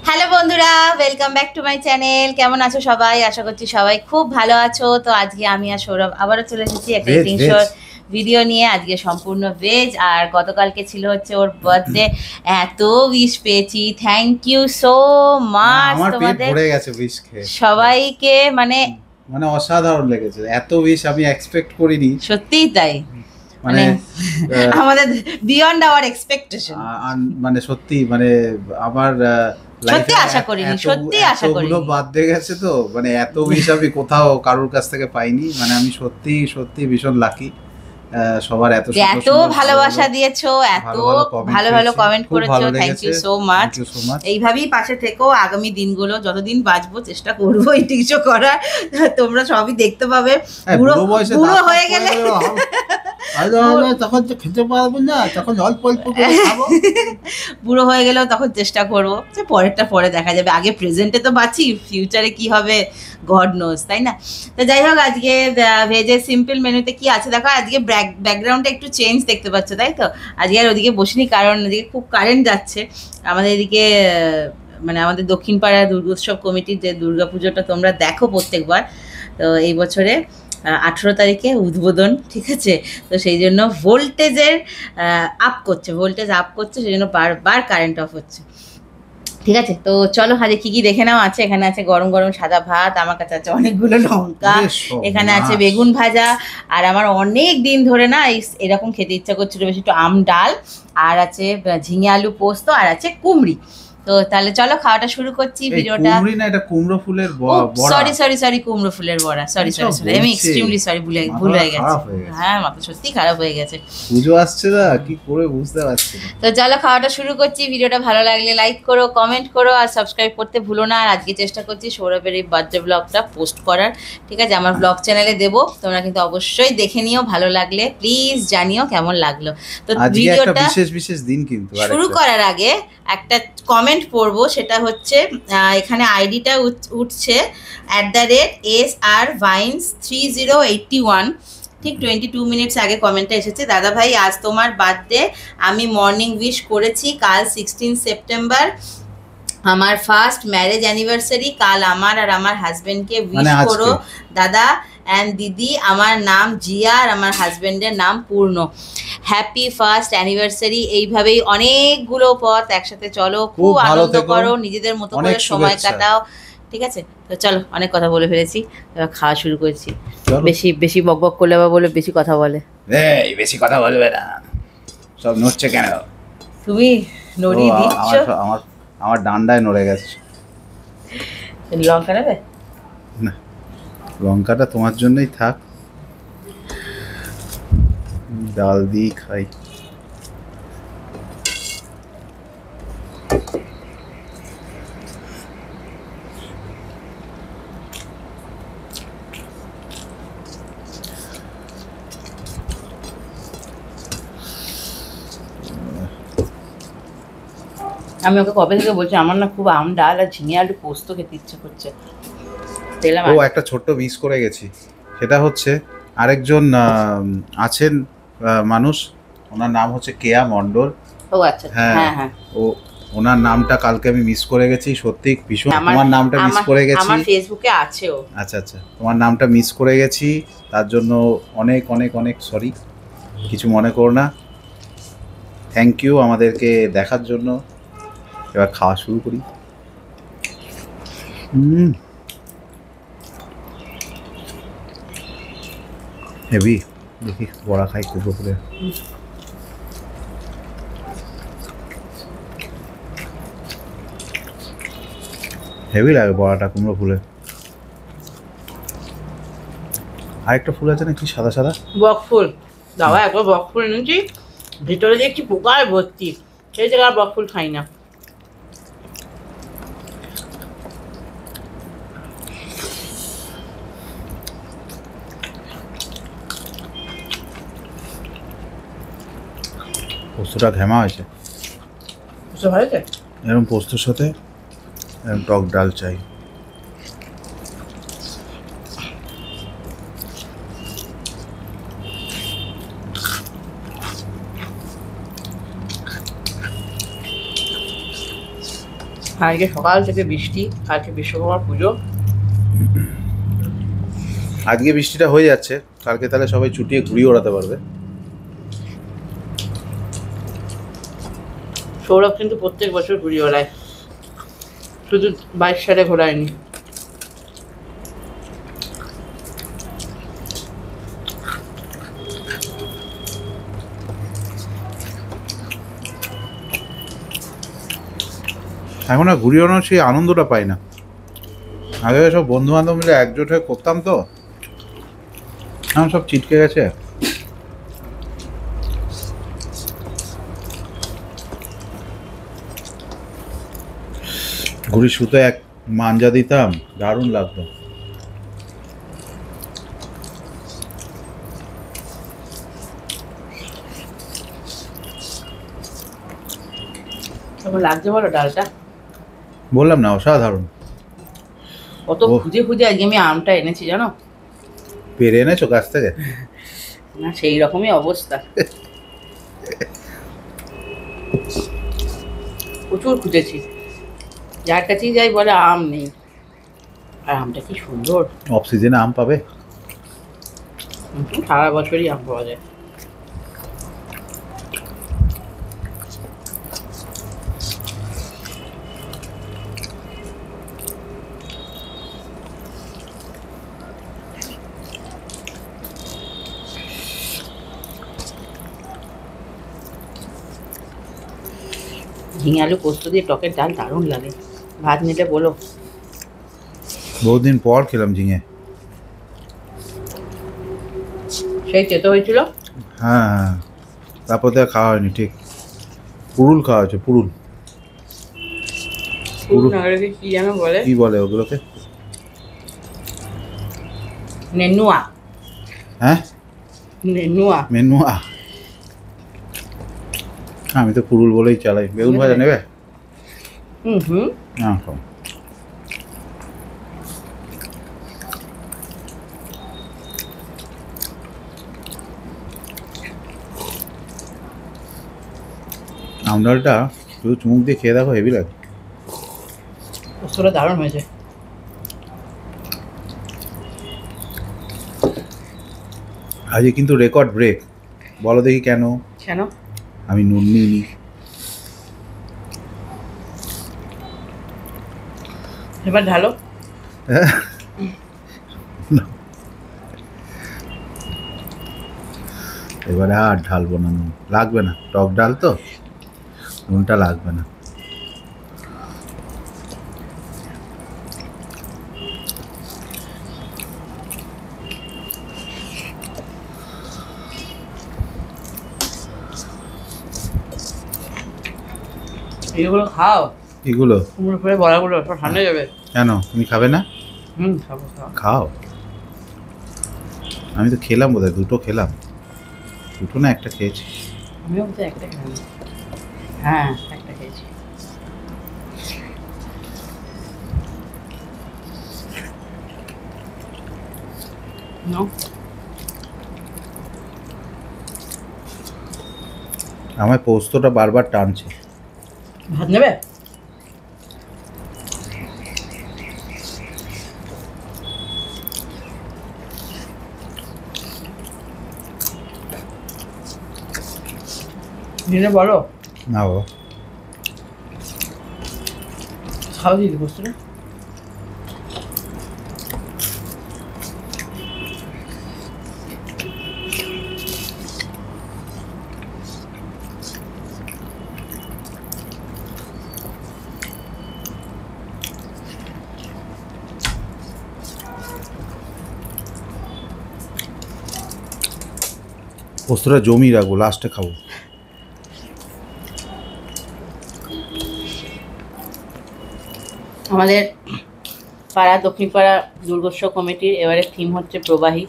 Hello বন্ধুরা, welcome back to my channel. কেমন আছো সবাই? আশা করছি সবাই খুব ভালো আছো। তো আজকে আমি আর সৌরভ আবারও চলে এসেছি একটা ইটিং শোর ভিডিও নিয়ে। আজকে সম্পূর্ণ ভেজ, আর গতকালকে ছিল হচ্ছে ওর বার্থডে। এত উইশ পেয়েছি, থ্যাংক ইউ সো মাচ তোমাদের সবাইকে। মানে অসাধারণ লেগেছে, এত উইশ আমি এক্সপেক্ট করিনি। সত্যিই তাই, মানে আমাদের বিয়ন্ড আওয়ার এক্সপেকটেশন। মানে সত্যি, মানে আমার সত্যি আশা করিনি, সত্যি আশা করিনি। বার্থডে গেছে তো, মানে এত উইশ আমি কোথাও কারোর কাছ থেকে পাইনি। মানে আমি সত্যি সত্যি ভীষণ লাকি। সবার এত ভালোবাসা দিয়েছো, এত ভালো ভালো কমেন্ট করেছো, থ্যাংক ইউ সো মাচ। এইভাবেই পাশে থেকো। আগামী দিনগুলো যতদিন বাঁচবো চেষ্টা করবো এই টিকশো করার। তোমরা সবই দেখতে পাবে। বুড়ো হয়ে গেলে তখন তো খেতে পারবো না, তখন অল্প অল্প করে খাবো। বুড়ো হয়ে গেলেও তখন চেষ্টা করবো, পরেরটা পরে দেখা যাবে। আগে প্রেজেন্টে তো বাঁচি, ফিউচারে কি হবে গড নোজ, তাই না? তো যাই হোক, আজকে ভেজের সিম্পল মেনুতে কি আছে দেখো। আজকে ব্যাকগ্রাউন্ডটা একটু চেঞ্জ দেখতে পাচ্ছ, তাই তো? আজকে আর ওদিকে বসিনি, কারণ ওদিকে খুব কারেন্ট যাচ্ছে। আমাদের এদিকে মানে আমাদের দক্ষিণ পাড়া দুর্গোৎসব কমিটির যে দুর্গাপুজোটা তোমরা দেখো প্রত্যেকবার, তো এই বছরে 18 তারিখে উদ্বোধন, ঠিক আছে? তো সেই জন্য ভোল্টেজ আপ করছে, সেই জন্য বারবার কারেন্ট অফ হচ্ছে, ঠিক আছে? তো চলো, আজকে কি কি দেখে নাও। আছে এখানে আছে গরম গরম সাদা ভাত, আমার কাছে আছে অনেকগুলো লঙ্কা, এখানে আছে বেগুন ভাজা, আর আমার অনেক দিন ধরে না এরকম খেতে ইচ্ছা করছিল বেশি, একটু আম ডাল, আর আছে ঝিঙে আলু পোস্ত, আর আছে কুমড়ি। তো তাহলে চলো খাওয়াটা শুরু করছি। ভিডিওটা কুমড়ো ফুলের সরি কুমড়ো ফুলের বড়া, সরি আমি এক্সট্রিমলি সরি, ভুলে হয়ে গেছে। হ্যাঁ, মাথা সত্যি খারাপ হয়ে গেছে, পুজো আসছে না, কি করে বুঝতে পারছি না। তো চলো খাওয়াটা শুরু করছি। ভিডিওটা ভালো লাগলে লাইক করো, কমেন্ট করো, আর সাবস্ক্রাইব করতে ভুলো না। আর আজকে চেষ্টা করছি সৌরভের এই বার্থডে ব্লগটা পোস্ট করার, ঠিক আছে? আমার ব্লগ চ্যানেলে দেবো, তোমরা কিন্তু অবশ্যই দেখে নিও। ভালো লাগলে প্লিজ জানিও কেমন লাগলো। তো ভিডিওটা বিশেষ দিন, কিন্তু শুরু করার আগে একটা কমেন্ট পড়বো, সেটা হচ্ছে এখানে আইডিটা উঠছে @SR Vines3081, ঠিক 22 মিনিটস আগে কমেন্টটা এসেছে। দাদা ভাই, আজ তোমার বার্থডে, আমি মর্নিং উইশ করেছি। কাল 16 সেপ্টেম্বর আমার ফার্স্ট ম্যারেজ অ্যানিভার্সারি। কাল আমার আর আমার হাজবেন্ডকে উইশ করো দাদা অ্যান্ড দিদি। আমার নাম জিয়া আর আমার হাজবেন্ডের নাম পূর্ণ। Happy first anniversary. এইভাবেই অনেকগুলো পথ একসাথে চলো, খুব আনন্দ করো, নিজেদের মতো করে সময় কাটাও, ঠিক আছে? তো চলো, অনেক কথা বলে ফেলেছি, এবার খাওয়া শুরু করছি। বেশি বকবক করলে আবার বলে বেশি কথা বলে। বেশি কথা বলবে না, সব নড়ছে কেন? তুমি নড়িয়ে দিচ্ছ, আমার ডান্ডায় নড়ে গেছে। লঙ্কা নেবে না? লঙ্কাটা তোমার জন্যই থাক, ডাল দিয়ে খাই। আমি ওকে কবে থেকে বলছি আমার না খুব আম ডাল আর ঝিঙে আলু পোস্ত খেতে ইচ্ছে করছে। একটা ছোট্ট মিস করে গেছি, সেটা হচ্ছে আরেকজন আছেন মানুষ, ওনার নাম হচ্ছে কেয়া মণ্ডল। ও আচ্ছা, হ্যাঁ হ্যাঁ, ওনার নামটা কালকে আমি মিস করে গেছি, সত্যি ভীষণ। তোমার নামটা মিস করে গেছি, আমার ফেসবুকে আছে ও। আচ্ছা, তোমার নামটা মিস করে গেছি, তার জন্য অনেক অনেক অনেক সরি, কিছু মনে করো না। থ্যাংক ইউ আমাদেরকে দেখার জন্য। এবার খাওয়া শুরু করি। হেভি, দেখি বড়া খাই কুমড়ো ফুলে। হেভি লাগে বড়াটা কুমড়ো ফুলে। আরেকটা ফুল আছে না, কি সাদা সাদা? বক ফুল। দাদা একবার বক ফুল এনেছি, ভিতরে যে একটি পোকায় ভর্তি, সেই জায়গায় বক ফুল খাই না। পোস্তটা ঘেমা হয়েছে, এরকম পোস্তর সাথে টক ডাল চাই। আজকে সকাল থেকে বৃষ্টি, আজকে বিশ্বকর্মা পুজো। আজকে বৃষ্টিটা হয়ে যাচ্ছে, কালকে তাহলে সবাই ছুটিয়ে ঘুরিয়ে ওড়াতে পারবে। সৌরভ কিন্তু প্রত্যেক বছর ঘুরিয়ে ওড়ায়, শুধু 22 সালে ঘোরায়নি। এখন আর ঘুরিয়ে ওড়ানোর সেই আনন্দটা পাই না। আগে সব বন্ধু বান্ধব মিলে একজোট হয়ে করতাম তো, এখন সব ছিটকে গেছে। ঘুড়ি সুতো এক মাঞ্জা দিতাম, দারুণ লাগতো। কেমন লাগছে বলো ডালটা? বললাম না, অসাধারণ। কত ওহ। খুঁজে খুঁজে আজকে আমি আমটা এনেছি জানো। পেরে এনেছো গাছ থেকে? না, সেই রকমই অবস্থা। প্রচুর খুঁজেছি, যার কাছেই যাই বলে আম নেই। আর আমটা কি সুন্দর, অফ সিজনে আম পাবে? সারা বছরই আম পাওয়া যায়। ঝিঙে আলু পোস্ত দিয়ে টকের ডাল দারুণ লাগে। ভাত নিলে বলো। বহুদিন পর খেলাম ঝিঙে। সেই চেতো হয়েছিল। হ্যাঁ হ্যাঁ, তারপর তো আর খাওয়া হয়নি ঠিক। পুরুল খাওয়া হয়েছে, পুরুল। কি যেন বলে, কি বলে ওগুলোকে? নেনুয়া। হ্যাঁ, নেনুয়া। মেনুয়া। আমি তো পুরুল বলেই চালাই। বেগুন ভাজা নেবে? হুম। না খাও। আম ডালটা শুধু চুমুক দিয়ে খেয়ে দেখো, হেভি লাগে। পোস্তটা দারুণ হয়েছে। আজকে কিন্তু রেকর্ড ব্রেক। বলো দেখি কেন? কেন? আমি নুন নিইনি। এবার ঢালো। এবারে আর ঢালবো না, নুন লাগবে না, টক ডাল তো, নুনটা লাগবে না। এগুলো খাও। এগুলো কুমড়ো ফুলের বড়াগুলো সব ঠান্ডা যাবে। কেন, তুমি খাবে না? খাবো খাও। খাও। আমি তো খেলাম বোধহয়, দুটো খেলাম। দুটো না একটা খেয়েছি। আমিও তো একটা খেলাম। হ্যাঁ, একটা খেয়েছি। নাও। আমার পোস্তটা বারবার টানছে। ভাত নেবে? দিনে বলো। না বাবা, খাও দিদি পোস্তটা। পোস্তটা জমিয়ে রাখবো, লাস্টে খাবো। আমাদের পাড়া দক্ষিণ পাড়া দুর্গোৎসব কমিটির এবারে থিম হচ্ছে প্রবাহী।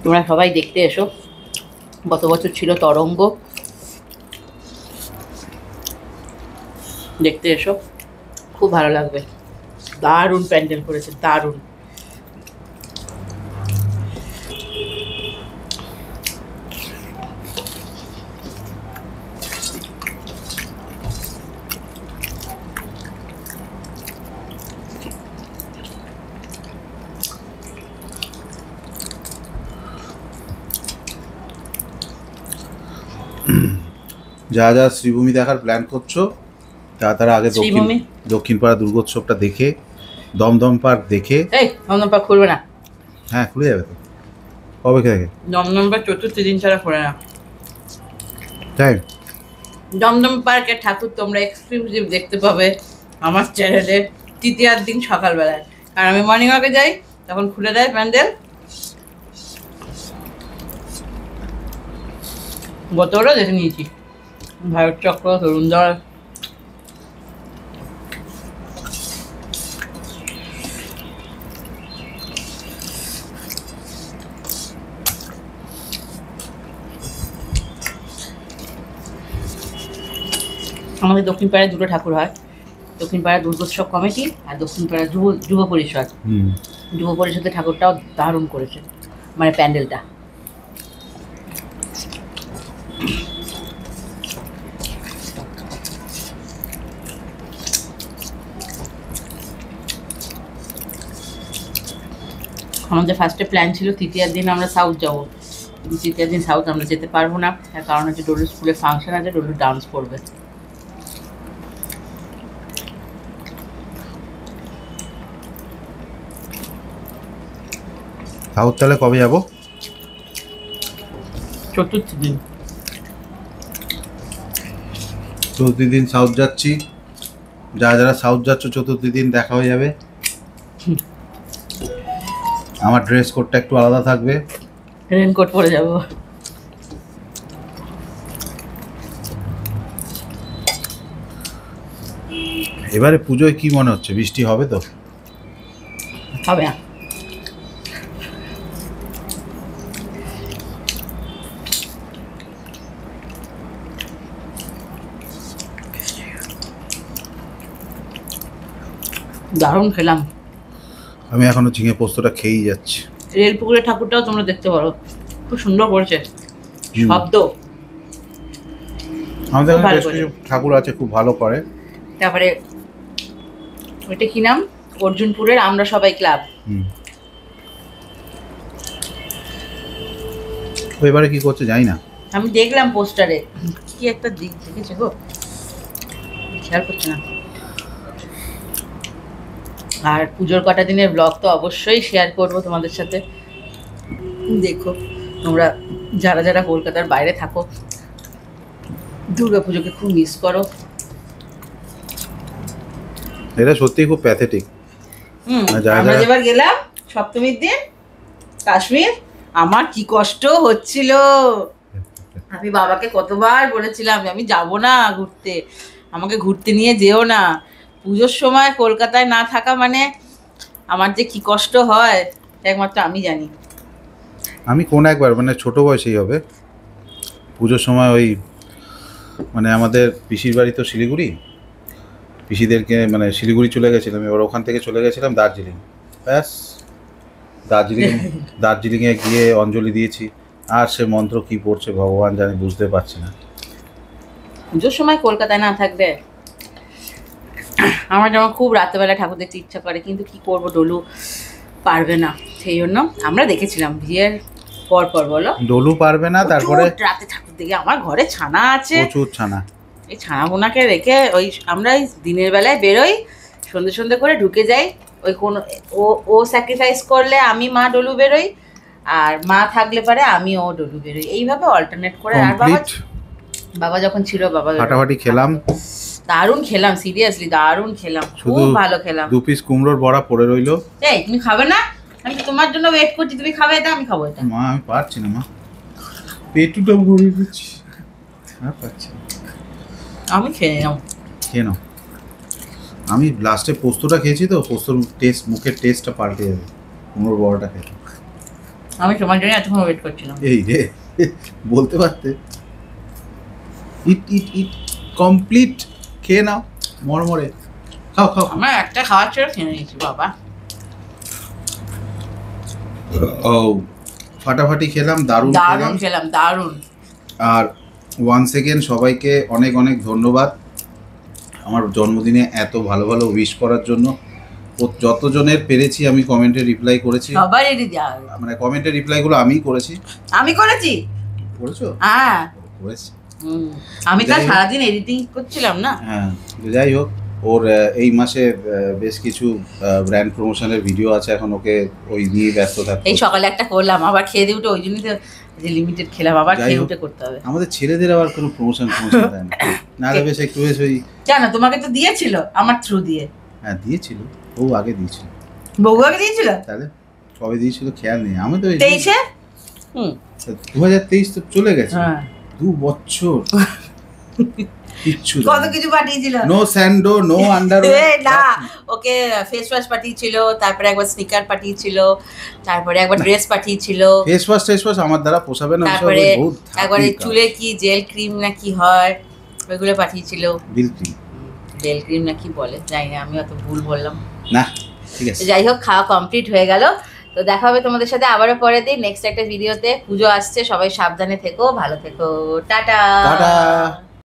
তোমরা সবাই দেখতে এসো। গত বছর ছিল তরঙ্গ, দেখতে এসো, খুব ভালো লাগবে। দারুণ প্যান্ডেল করেছে, দারুণ। যা যা শ্রীভূমি দেখার প্ল্যান করছো তারা আগে শ্রীভূমি? দক্ষিণ পাড়া দুর্গোৎসবটা দেখে দমদম পার্ক দেখে। এই দমদম পার্ক খুলবে না। হ্যাঁ খুলে যাবে তো, কবে থেকে? দমদম পার্ক চতুর্থ দিন ছাড়া খুলে না। তাই দমদম পার্কের ঠাকুর তোমরা এক্সক্লুসিভ দেখতে পাবে আমার চ্যানেলে তৃতীয়ার দিন সকালবেলায়। আর আমি মর্নিং ওয়াকে যাই, তখন খুলে দেয় প্যান্ডেল। গতবারও দেখে নিয়েছি, ভারত চক্র, তরুণদল। আমাদের দক্ষিণ পাড়ায় দুটো ঠাকুর হয়, দক্ষিণ পাড়া দুর্গোৎসব কমিটি আর দক্ষিণ পাড়া যুব পরিষদ। যুব পরিষদের ঠাকুরটাও দারুণ করেছে, মানে প্যান্ডেলটা। আমাদের ফার্স্টে প্ল্যান ছিল তৃতীয়ার দিন আমরা সাউথ যাবো, কিন্তু তৃতীয়ার দিন সাউথ আমরা যেতে পারবো না, তার কারণ হচ্ছে ডলুর স্কুলে ফাংশন আছে, ডলু ডান্স করবে। সাউথ তাহলে কবে যাবো? চতুর্থ দিন। চতুর্থ দিন সাউথ যাচ্ছি, যারা সাউথ যাচ্ছ চতুর্থ দিন দেখা হয়ে যাবে। আমার ড্রেস কোডটা একটু আলাদা থাকবে, রেনকোট পরে যাবো। এবারে পুজোয় কি মনে হচ্ছে, বৃষ্টি হবে তো? হবে না। দারুণ খেলাম। আমি এখনো ঝিঙে পোস্তটা খেয়েই যাচ্ছি। রেলপুকুরের ঠাকুরটাও তোমরা দেখতে পারো, খুব সুন্দর করেছে শব্দ। আমাদের খুব ভালো বেশ কিছু ঠাকুর আছে খুব ভালো করে। তারপরে ওইটা কি নাম, অর্জুনপুরের আমরা সবাই ক্লাব। এবারে কি করছে জানি না, আমি দেখলাম পোস্টারে কি একটা দিক দেখেছে গো, খেয়াল করছে না। আর পুজোর কটা দিনের ব্লগ তো অবশ্যই শেয়ার করবো তোমাদের সাথে। দেখো তোমরা যারা যারা কলকাতার বাইরে থাকো, দুর্গা পুজোকে খুব মিস করো। এটা সত্যি খুব প্যাথেটিক। আমরা যেবার গেলাম সপ্তমীর দিন কাশ্মীর, আমার কি কষ্ট হচ্ছিল। আমি বাবাকে কতবার বলেছিলাম আমি যাব না ঘুরতে, আমাকে ঘুরতে নিয়ে যেও না। পুজোর সময় কলকাতায় না থাকা মানে আমার যে কি কষ্ট হয় একমাত্র আমি জানি। আমি কোন একবার মানে ছোট বয়সেই হবে, পুজোর সময় ওই মানে আমাদের পিসির বাড়ি তো শিলিগুড়ি, পিসিদেরকে মানে শিলিগুড়ি চলে গেছিলাম, এবার ওখান থেকে চলে গেছিলাম দার্জিলিং। ব্যাস দার্জিলিংয়ে গিয়ে অঞ্জলি দিয়েছি, আর সে মন্ত্র কি পড়ছে ভগবান জানে, বুঝতে পারছি না। পুজোর সময় কলকাতায় না থাকবে আমার যেমন খুব রাতেবেলা ঠাকুর দেখতে ইচ্ছা করে, কিন্তু কি করব, ডলু পারবে না, সেই জন্য আমরা দেখেছিলাম বিয়ের পর পর। বলো ডলু পারবে না, তারপরে রাতে ঠাকুর দেখে আমার ঘরে ছানা আছে, প্রচুর ছানা। এই ছানাগুনাকে রেখে ওই আমরা ওই দিনের বেলায় বেরোই, সন্ধে সন্ধে করে ঢুকে যাই। ওই কোনো ও স্যাক্রিফাইস করলে আমি মা ডলু বেরোই, আর মা থাকলে পারে আমি ও ডলু বেরোই, এইভাবে অল্টারনেট করে। আর বাবা যখন ছিল বাবা ফাটাফাটি খেলাম, দারুণ খেলাম, সিরিয়াসলি দারুণ খেলাম, খুব ভালো খেলাম। 2 পিস কুমড়োর বড়া পড়ে রইলো। এই তুমি খাবে না? আমি তোমার জন্য ওয়েট করছি, তুমি খাবে এটা, আমি খাবো এটা। মা আমি পারছি না মা, পেটুটা ভরে গেছি, আর পারছি না। আমি খেয়ে নাও, খেয়ে নাও। আমি লাস্টে পোস্তটা খেয়েছি তো, পোস্তর টেস্ট, মুখের টেস্টটা পাল্টে যাবে কুমড়োর বড়াটা খেয়ে। আমি তোমার জন্য এতক্ষণ ওয়েট করছিলাম। এই রে বলতে পারতে। ইট ইট ইট কমপ্লিট, খেয়ে নাও মরমরে, খাও খাও। আমার একটা খাওয়ার ছিল, খেয়ে নিয়েছি বাবা। ও ফাটাফাটি খেলাম, দারুণ খেলাম দারুণ। আর ওয়ান্স এগেন সবাইকে অনেক অনেক ধন্যবাদ আমার জন্মদিনে এত ভালো ভালো উইশ করার জন্য। যতজনের পেরেছি আমি কমেন্টে রিপ্লাই করেছি, সবারই মানে কমেন্টে রিপ্লাইগুলো আমিই করেছি। আমি করেছি। করেছো? হ্যাঁ করেছি। আমি তো যাই হোক। সারাদিন এডিটিং করছিলাম না। হ্যাঁ, যাই হোক, ওর এই মাসে বেশ কিছু ব্র্যান্ড প্রমোশনের ভিডিও আছে, এখন ওকে ওই নিয়ে ব্যস্ত থাকতে এই হচ্ছে। সকালে একটা করলাম, আবার খেয়ে দিয়ে উঠে, ওই জন্যই তো যে লিমিটেড খেলাম, আবার যাই খেয়ে হোক। উঠে করতে হবে। আমাদের ছেলেদের আবার কোনো প্রমোশন দেয় না, না রে বেশ একটু বেশ ওই। কেন, তোমাকে তো দিয়েছিল আমার থ্রু দিয়ে। হ্যাঁ দিয়েছিল, ও আগে দিয়েছিল। বগুড়াকে দিয়েছিল তাহলে কবে দিয়েছিল খেয়াল নেই, আমি তো 23-এ। 2023 তো চলে গেছে, হ্যাঁ, 2 বছর কিচ্ছু কত কিছু পাঠিয়েছিল। নো স্যান্ডো, নো এ, আন্ডারওয়্যার। না, ওকে ফেস ওয়াশ পাঠিয়েছিল, তারপরে একবার স্নিকার পাঠিয়েছিল, তারপরে একবার ড্রেস পাঠিয়েছিল, ফেস ওয়াশ আমার দ্বারা পোষাবে না, ওসব তারপরে ওই বহুত একবারে ধাপির কাজ। চুলে কি জেল ক্রিম না কি হয় ওইগুলো পাঠিয়েছিল। বিল ক্রিম জেল ক্রিম না কি বলে জানি না, আমি অত ভুল বললাম। না, ঠিক আছে। তো যাই হোক, খাওয়া কমপ্লিট হয়ে গেল। তো দেখা হবে তোমাদের সাথে আবারও পরের দিন নেক্সট একটা ভিডিওতে। পুজো আসছে, সবাই সাবধানে থেকো, ভালো থেকো, টাটা। টাটা।